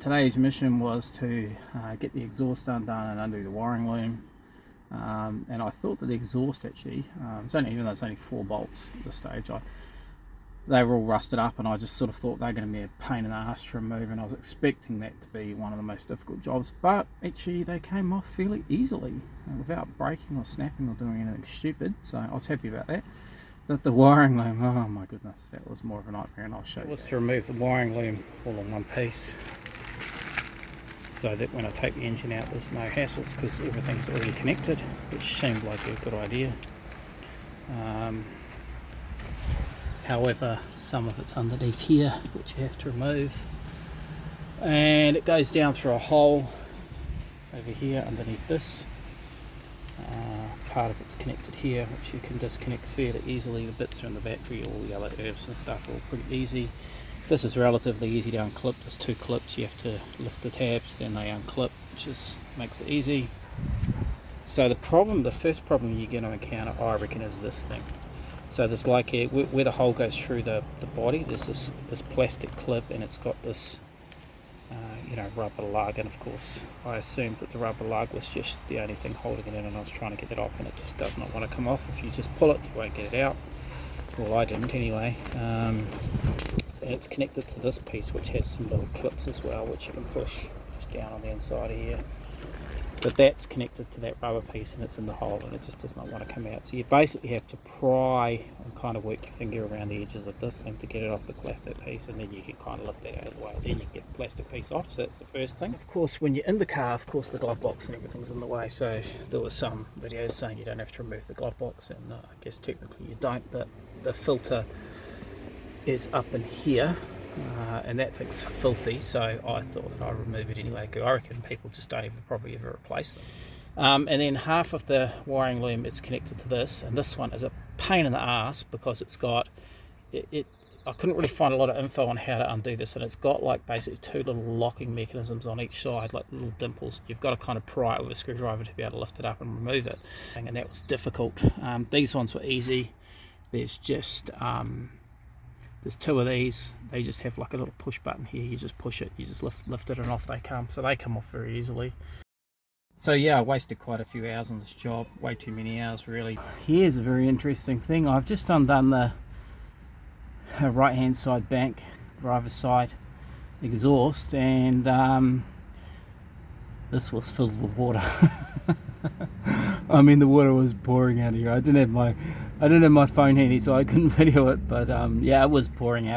today's mission was to get the exhaust undone and undo the wiring loom. And I thought that the exhaust actually, even though it's only 4 bolts at this stage, they were all rusted up, and I just sort of thought they were going to be a pain in the ass to remove, and I was expecting that to be one of the most difficult jobs, but actually they came off fairly easily without breaking or snapping or doing anything stupid, so I was happy about that. But the wiring loom, oh my goodness, that was more of a nightmare, and I'll show you. It was to remove the wiring loom all in one piece, so that when I take the engine out there's no hassles, because everything's already connected, which seemed like a good idea. However, some of it's underneath here, which you have to remove, and it goes down through a hole over here underneath this. Part of it's connected here, which you can disconnect fairly easily. The bits are in the battery, all the other earths and stuff are all pretty easy. This is relatively easy to unclip. There's 2 clips, you have to lift the tabs, then they unclip, which makes it easy. So the first problem you're going to encounter, I reckon, is this thing. So there's like where the hole goes through the body, there's this plastic clip, and it's got this rubber lug, and of course I assumed that the rubber lug was just the only thing holding it in, and I was trying to get it off, and it just does not want to come off. If you just pull it, you won't get it out. Well, I didn't anyway. And it's connected to this piece, which has some little clips as well, which you can push just down on the inside of here. But that's connected to that rubber piece, and it's in the hole, and it just does not want to come out. So you basically have to pry and kind of work your finger around the edges of this thing to get it off the plastic piece, and then you can kind of lift that out of the way. Then you can get the plastic piece off, so that's the first thing. Of course, when you're in the car, of course the glove box and everything's in the way, so there were some videos saying you don't have to remove the glove box, and I guess technically you don't, but the filter is up in here. And that thing's filthy, so I thought that I'd remove it anyway, because I reckon people just don't even probably ever replace them. And then half of the wiring loom is connected to this, and this one is a pain in the ass because it's got I couldn't really find a lot of info on how to undo this, and it's got like basically 2 little locking mechanisms on each side, like little dimples. You've got to kind of pry it with a screwdriver to be able to lift it up and remove it, and that was difficult. These ones were easy. There's just there's 2 of these. They just have like a little push button here. You just push it, you just lift it, and off they come. So they come off very easily. So yeah, I wasted quite a few hours on this job. Way too many hours, really. Here's a very interesting thing. I've just undone the right hand side bank, driver's side exhaust, and this was filled with water. I mean, the water was pouring out of here. I didn't have my phone handy, so I couldn't video it, but yeah, it was pouring out.